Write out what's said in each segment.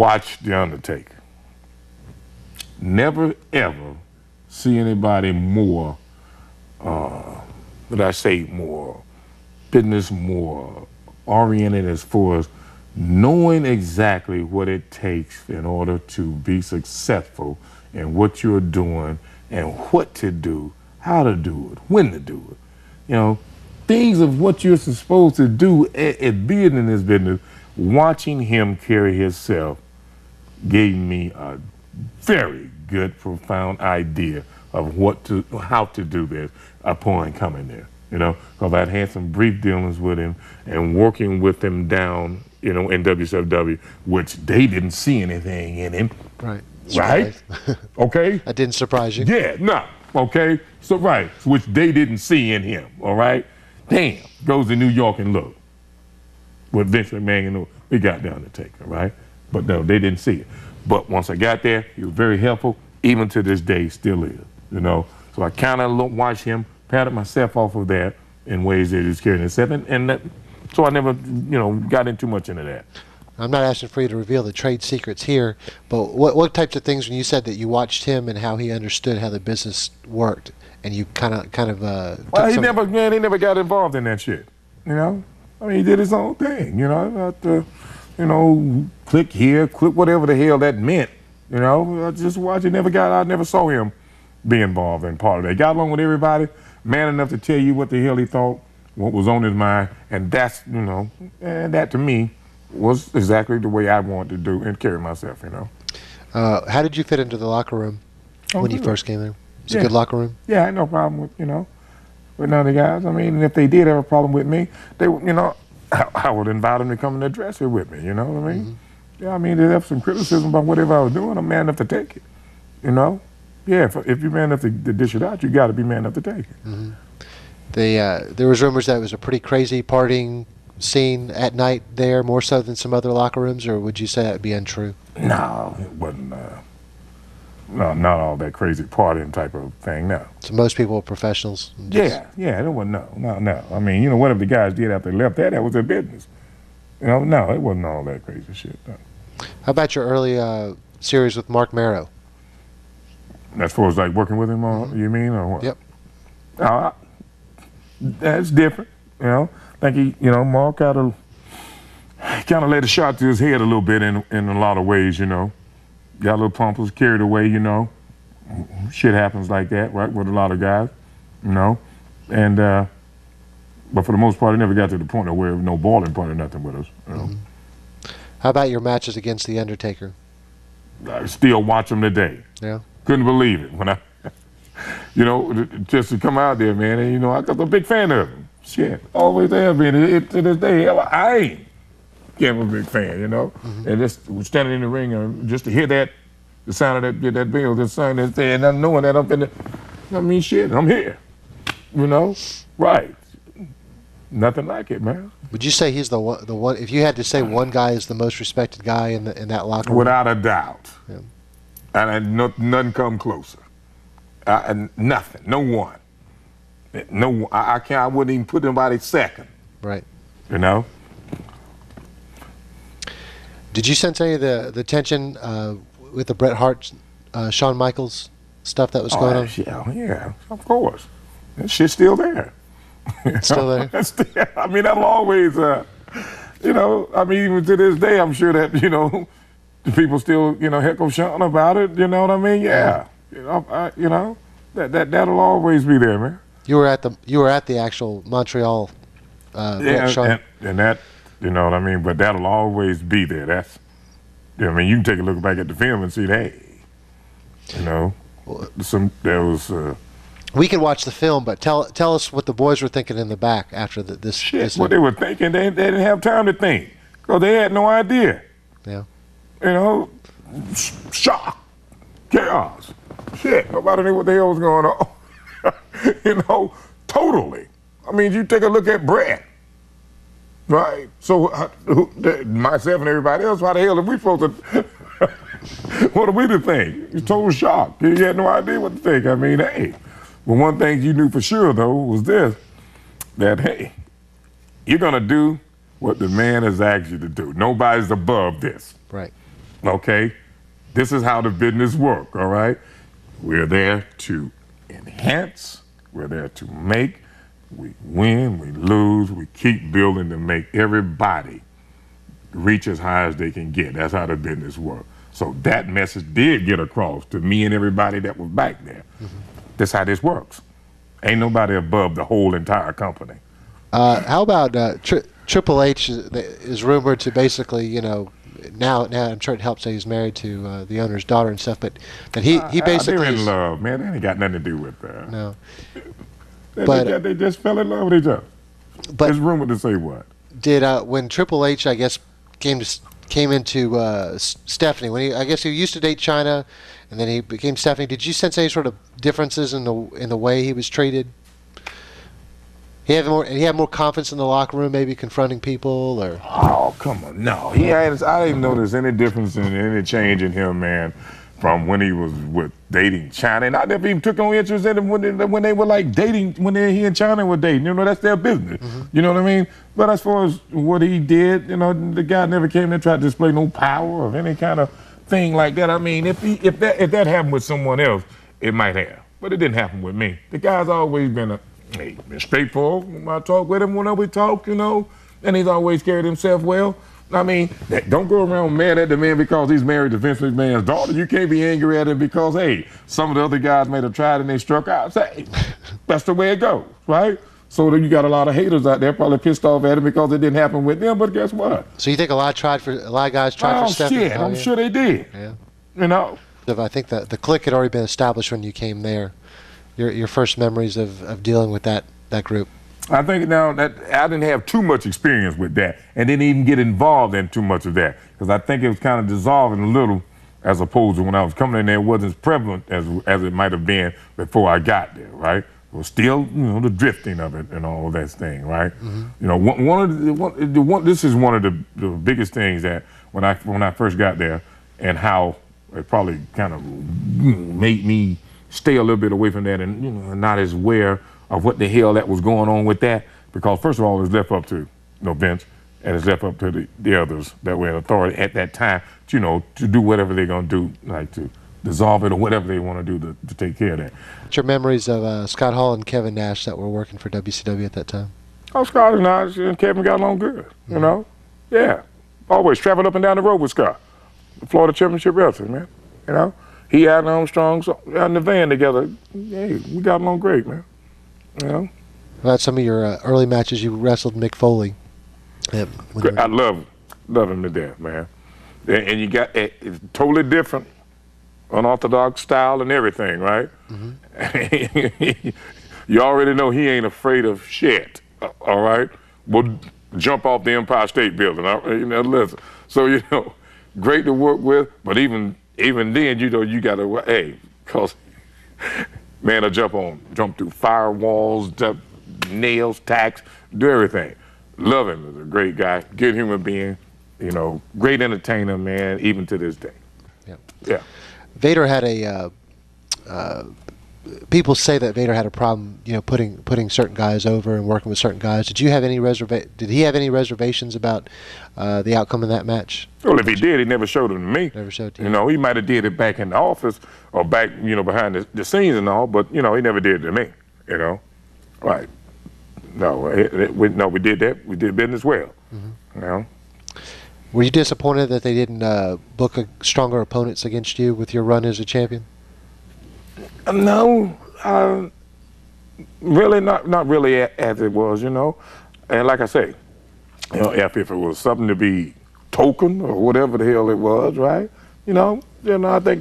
watch The Undertaker. Never, ever see anybody more, more business, more oriented as far as knowing exactly what it takes in order to be successful in what you're doing and what to do, how to do it, when to do it. You know, things of what you're supposed to do at being in this business. Watching him carry himself gave me a very good, profound idea of how to do this upon coming there. You know, because I'd had some brief dealings with him and working with him down, you know, in WCW, which they didn't see anything in him. Right. Right? Okay? That didn't surprise you? Yeah, no. Okay? So, right. Which they didn't see in him. All right? Damn. Goes to New York and look. With Vince McMahon and we got The Undertaker, right? But no, they didn't see it. But once I got there, he was very helpful. Even to this day, still is. You know? So I kind of watched him, patted myself off of that in ways that he's carrying himself. So I never, you know, got in too much into that. I'm not asking for you to reveal the trade secrets here, but what types of things, when you said that you watched him and how he understood how the business worked, and you kind of well, he never got involved in that shit. You know, I mean, he did his own thing. You know, you know, click here, click whatever the hell that meant. You know, I just watched. I never saw him be involved in part of that. Got along with everybody, man enough to tell you what the hell he thought, what was on his mind, and that's, you know, and that to me was exactly the way I wanted to do and carry myself, you know. How did you fit into the locker room when you first came there? Was it a good locker room? Yeah, I had no problem with, you know, with none of the guys. I mean, if they did have a problem with me, they would, you know, I would invite them to come in the dressing room with me, you know what I mean? Mm-hmm. Yeah, I mean, they have some criticism about whatever I was doing, I'm man enough to take it, you know? Yeah, if you're man enough to dish it out, you got to be man enough to take it. Mm-hmm. There was rumors that it was a pretty crazy partying scene at night there, more so than some other locker rooms, or would you say that would be untrue? No, it wasn't. No, not all that crazy partying type of thing, no. So most people were professionals? Yeah, it wasn't, no. I mean, you know, whatever the guys did after they left that was their business. You know, no, it wasn't all that crazy shit, no. How about your early series with Mark Marrow? As far as like working with him, you mean, or what? Yep. That's different, you know. I think he, you know, Mark kind of let a shot to his head a little bit in a lot of ways, you know. Got a little pompous, carried away, you know. Shit happens like that, right, with a lot of guys, you know. And, but for the most part, it never got to the point of where no balling point or nothing with us, you know. How about your matches against The Undertaker? I still watch them today. Yeah. Couldn't believe it when you know, just to come out there, man. And, you know, I'm a big fan of him. Shit, always have been. To this day, hell, I ain't a big fan, you know. And just standing in the ring and just to hear the sound of that bell, just saying that, and I'm knowing that I'm finna, I mean, shit, I'm here, you know. Right. Nothing like it, man. Would you say he's the one? If you had to say one guy is the most respected guy in that locker room? Without a doubt. Yeah. And nothing come closer. Nothing. No one. No one. I can't. I wouldn't even put anybody second. Right. You know. Did you sense any of the tension with the Bret Hart, Shawn Michaels stuff that was going on? Yeah, of course. That shit's still there. It's still there. I mean, that'll always. You know. I mean, even to this day, I'm sure that, you know, the people still, you know, heckle Shawn about it. You know what I mean? Yeah. You know, that'll always be there, man. You were at the actual Montreal. And that, you know what I mean. But that'll always be there. That's, I mean, you can take a look back at the film and see, hey, you know, there was. We could watch the film, but tell us what the boys were thinking in the back after this. Shit, what they were thinking, they didn't have time to think, because they had no idea. Yeah. You know, shock, chaos. Shit, nobody knew what the hell was going on. You know, totally. I mean, you take a look at Bret, right? So myself and everybody else, how the hell are we supposed to, what are we to think? It's total shock. You had no idea what to think. I mean, hey. But one thing you knew for sure, though, was this, that, hey, you're going to do what the man has asked you to do. Nobody's above this. Right. Okay? This is how the business works, all right? We're there to enhance, we're there to make, we win, we lose, we keep building to make everybody reach as high as they can get. That's how the business works. So that message did get across to me and everybody that was back there. That's how this works. Ain't nobody above the whole entire company. How about Triple H is rumored to basically, you know, now I'm sure it helps that he's married to the owner's daughter and stuff, but that he basically they're in love, man. That ain't got nothing to do with that. No. They just fell in love with each other. But it's rumored to say what? Did when Triple H, I guess, came into Stephanie, when I guess he used to date China, and then he became Stephanie. Did you sense any sort of differences in the way he was treated? He had more confidence in the locker room, maybe confronting people, or. Oh, come on, no. I didn't notice any difference in any change in him, man, from when he was dating China, and I never even took no interest in him when they were like dating, he and China were dating. You know, that's their business. You know what I mean? But as far as what he did, you know, the guy never came there and tried to display no power of any kind of thing like that. I mean, if that happened with someone else, it might have, but it didn't happen with me. The guy's always been been straightforward when I talk with him, whenever we talk, you know, and he's always carried himself well. I mean, don't go around mad at the man because he's married to Vince McMahon's daughter. You can't be angry at him because, hey, some of the other guys may have tried and they struck out. Say, that's the way it goes, right? So then you got a lot of haters out there probably pissed off at him because it didn't happen with them, but guess what? So you think a lot of guys tried for Stephanie? Shit, I'm sure they did. Yeah. You know? I think that the clique had already been established when you came there. Your first memories of dealing with that group. I think now that I didn't have too much experience with that and didn't even get involved in too much of that because I think it was kind of dissolving a little as opposed to when I was coming in there. It wasn't as prevalent as it might have been before I got there, right? It was still, you know, the drifting of it and all of that thing, right? You know, this is one of the biggest things that when I first got there and how it probably kind of made me stay a little bit away from that and, you know, not as aware of what the hell that was going on with that, because first of all, it's left up to, you know, Vince, and it's left up to the others that were in authority at that time, you know, to do whatever they're gonna do, like to dissolve it or whatever they want to do to take care of that. What's your memories of Scott Hall and Kevin Nash that were working for WCW at that time? Oh, Scott and Nash and Kevin got along good, you know? Yeah, always traveled up and down the road with Scott, the Florida Championship Wrestling, man, you know? He and Armstrong in the van together. Hey, we got along great, man. You know? About some of your early matches, you wrestled Mick Foley. I love him to death, man. And you got it's totally different, unorthodox style and everything, right? You already know he ain't afraid of shit. All right, we'll jump off the Empire State Building. You know, listen. So you know, great to work with, but even then, you know, you gotta cause man, I jump through firewalls, jump nails, tacks, do everything. Love him as a great guy, good human being, you know, great entertainer, man, even to this day. Yeah. Vader had people say that Vader had a problem, you know, putting certain guys over and working with certain guys. Did he have any reservations about the outcome of that match? Well, if he did, he never showed them to me. Never showed to you. You know, he might have did it back in the office or back, you know, behind the scenes and all, but, you know, he never did it to me, you know. Right. No, we did that. We did business well, you know. Were you disappointed that they didn't book stronger opponents against you with your run as a champion? No, really not really as it was, you know. And like I say, you know, if it was something to be token or whatever the hell it was, right? You know, I think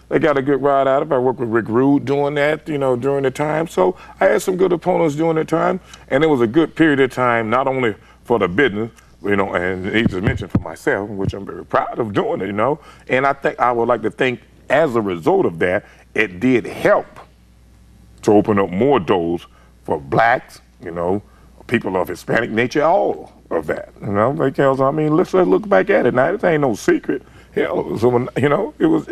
they got a good ride out of it. I worked with Rick Rude doing that, you know, during the time. So I had some good opponents during the time, and it was a good period of time, not only for the business, you know, and he just mentioned for myself, which I'm very proud of doing it, you know. And I would like to think as a result of that, it did help to open up more doors for blacks, you know, people of Hispanic nature, all of that, you know. Because, I mean, let's look back at it now. This ain't no secret. Hell, you know, it was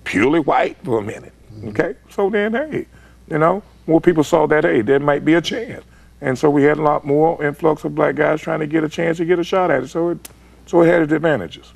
purely white for a minute, okay? So then, hey, you know, more people saw that, hey, there might be a chance. And so we had a lot more influx of black guys trying to get a chance to get a shot at it. So it had its advantages.